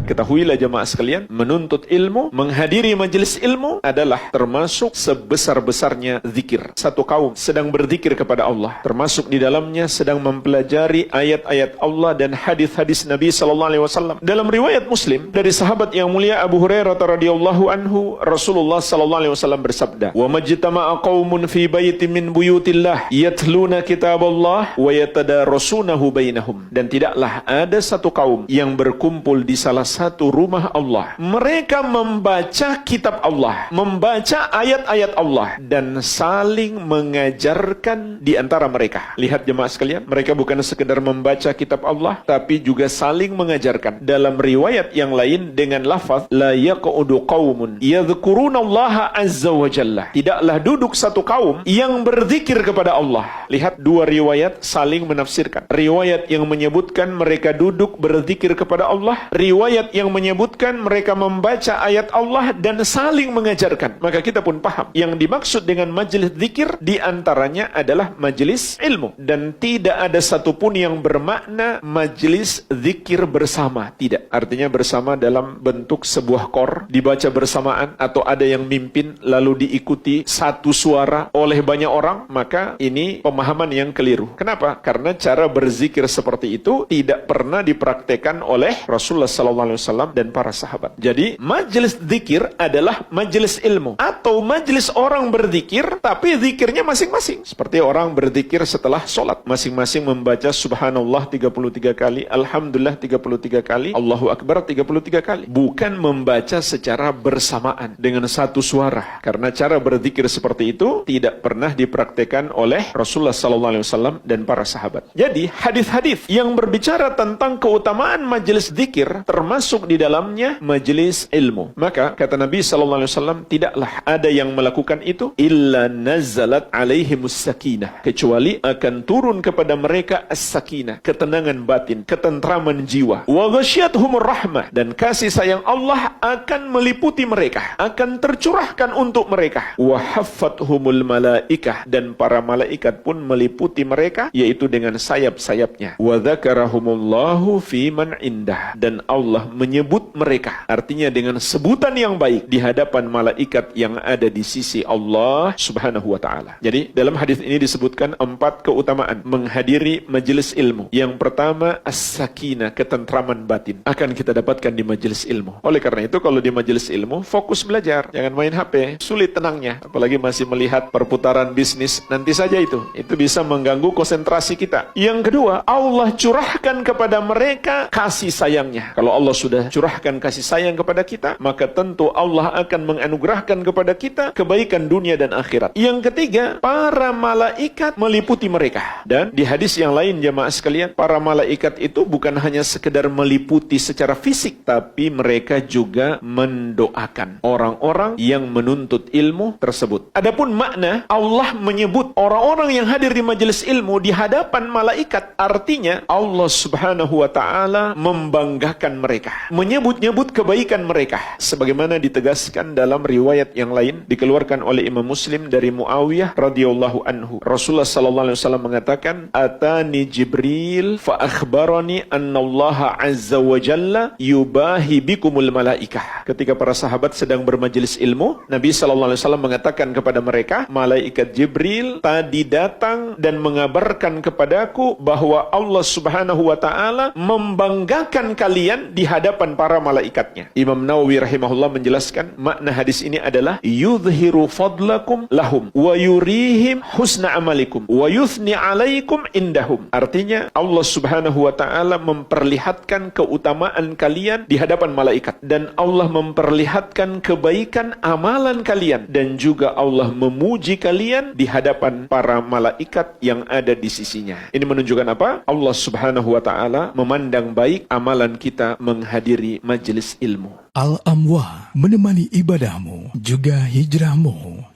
Ketahuilah jemaah sekalian, menuntut ilmu, menghadiri majelis ilmu adalah termasuk sebesar-besarnya zikir. Satu kaum sedang berzikir kepada Allah, termasuk di dalamnya sedang mempelajari ayat-ayat Allah dan hadis-hadis Nabi sallallahu alaihi wasallam. Dalam riwayat Muslim dari sahabat yang mulia Abu Hurairah radhiyallahu anhu, Rasulullah sallallahu alaihi wasallam bersabda, "Wa majtama'a qaumun fi baitin min buyutillah yatluna kitaballah wa yatadarasunahu bainahum." Dan tidaklah ada satu kaum yang berkumpul di salah satu rumah Allah. Mereka membaca kitab Allah, membaca ayat-ayat Allah, dan saling mengajarkan di antara mereka. Lihat jemaah sekalian, mereka bukan sekedar membaca kitab Allah, tapi juga saling mengajarkan. Dalam riwayat yang lain dengan lafaz, la yaqudu qaumun yadhkurunallaha azza wa jalla. Tidaklah duduk satu kaum yang berzikir kepada Allah. Lihat dua riwayat saling menafsirkan. Riwayat yang menyebutkan mereka duduk berzikir kepada Allah, riwayat yang menyebutkan mereka membaca ayat Allah dan saling mengajarkan. Maka kita pun paham yang dimaksud dengan majelis zikir diantaranya adalah majelis ilmu, dan tidak ada satupun yang bermakna majelis zikir bersama. Tidak, artinya bersama dalam bentuk sebuah kor dibaca bersamaan, atau ada yang mimpin lalu diikuti satu suara oleh banyak orang. Maka ini pemahaman yang keliru. Kenapa? Karena cara berzikir seperti itu tidak pernah dipraktekkan oleh Rasulullah SAW dan para sahabat. Jadi majelis zikir adalah majelis ilmu, atau majelis orang berzikir tapi zikirnya masing-masing. Seperti orang berzikir setelah sholat, masing-masing membaca subhanallah 33 kali, alhamdulillah 33 kali, Allahu akbar 33 kali. Bukan membaca secara bersamaan dengan satu suara. Karena cara berzikir seperti itu tidak pernah dipraktekkan oleh Rasulullah SAW dan para sahabat. Jadi hadis-hadis yang berbicara tentang keutamaan majelis zikir termasuk di dalamnya majelis ilmu. Maka kata Nabi SAW, tidaklah ada yang melakukan itu illa nazalat alaihimus sakinah, kecuali akan turun kepada mereka as-sakinah, ketenangan batin, ketentraman jiwa, wa ghasyiyatuhumur rahmah, dan kasih sayang Allah akan meliputi mereka, akan tercurahkan untuk mereka, wa haffathumul malaikah, dan para malaikat pun meliputi mereka, yaitu dengan sayap-sayapnya, wa dzakarahumullahu fi man indah, dan Allah menyebut mereka, artinya dengan sebutan yang baik di hadapan malaikat yang ada di sisi Allah Subhanahu wa ta'ala. Jadi dalam hadis ini disebutkan 4 keutamaan menghadiri majelis ilmu. Yang pertama, as-sakinah, ketentraman batin, akan kita dapatkan di majelis ilmu. Oleh karena itu kalau di majelis ilmu fokus belajar, jangan main HP, sulit tenangnya, apalagi masih melihat perputaran bisnis, nanti saja itu bisa mengganggu konsentrasi kita. Yang kedua, Allah curahkan kepada mereka kasih sayangnya. Kalau Allah sudah curahkan kasih sayang kepada kita, maka tentu Allah akan menganugerahkan kepada kita kebaikan dunia dan akhirat. Yang ketiga, para malaikat meliputi mereka. Dan di hadis yang lain jemaah sekalian, para malaikat itu bukan hanya sekedar meliputi secara fisik, tapi mereka juga mendoakan orang-orang yang menuntut ilmu tersebut. Adapun makna Allah menyebut orang-orang yang hadir di majelis ilmu di hadapan malaikat, artinya Allah Subhanahu wa ta'ala membanggakan mereka, menyebut-nyebut kebaikan mereka, sebagaimana ditegaskan dalam riwayat yang lain dikeluarkan oleh Imam Muslim dari Muawiyah radhiyallahu anhu. Rasulullah sallallahu alaihi wasallam mengatakan, "Atani Jibril fa akhbarani anna Allah azza wa jalla yubahi bikumul malaikah." Ketika para sahabat sedang bermajelis ilmu, Nabi sallallahu alaihi wasallam mengatakan kepada mereka, malaikat Jibril tadi datang dan mengabarkan kepadaku bahwa Allah Subhanahu wa ta'ala membanggakan kalian di hadapan para malaikatnya. Imam Nawawi rahimahullah menjelaskan makna hadis ini adalah yudhiru fadlakum lahum wa yurihim husna amalikum wa yuthni alaikum indahum. Artinya Allah Subhanahu wa ta'ala memperlihatkan keutamaan kalian di hadapan malaikat, dan Allah memperlihatkan kebaikan amalan kalian, dan juga Allah memuji kalian di hadapan para malaikat yang ada di sisinya. Ini menunjukkan apa? Allah Subhanahu wa ta'ala memandang baik amalan kita menghadiri majelis ilmu. Al-Amwa, menemani ibadahmu juga hijrahmu.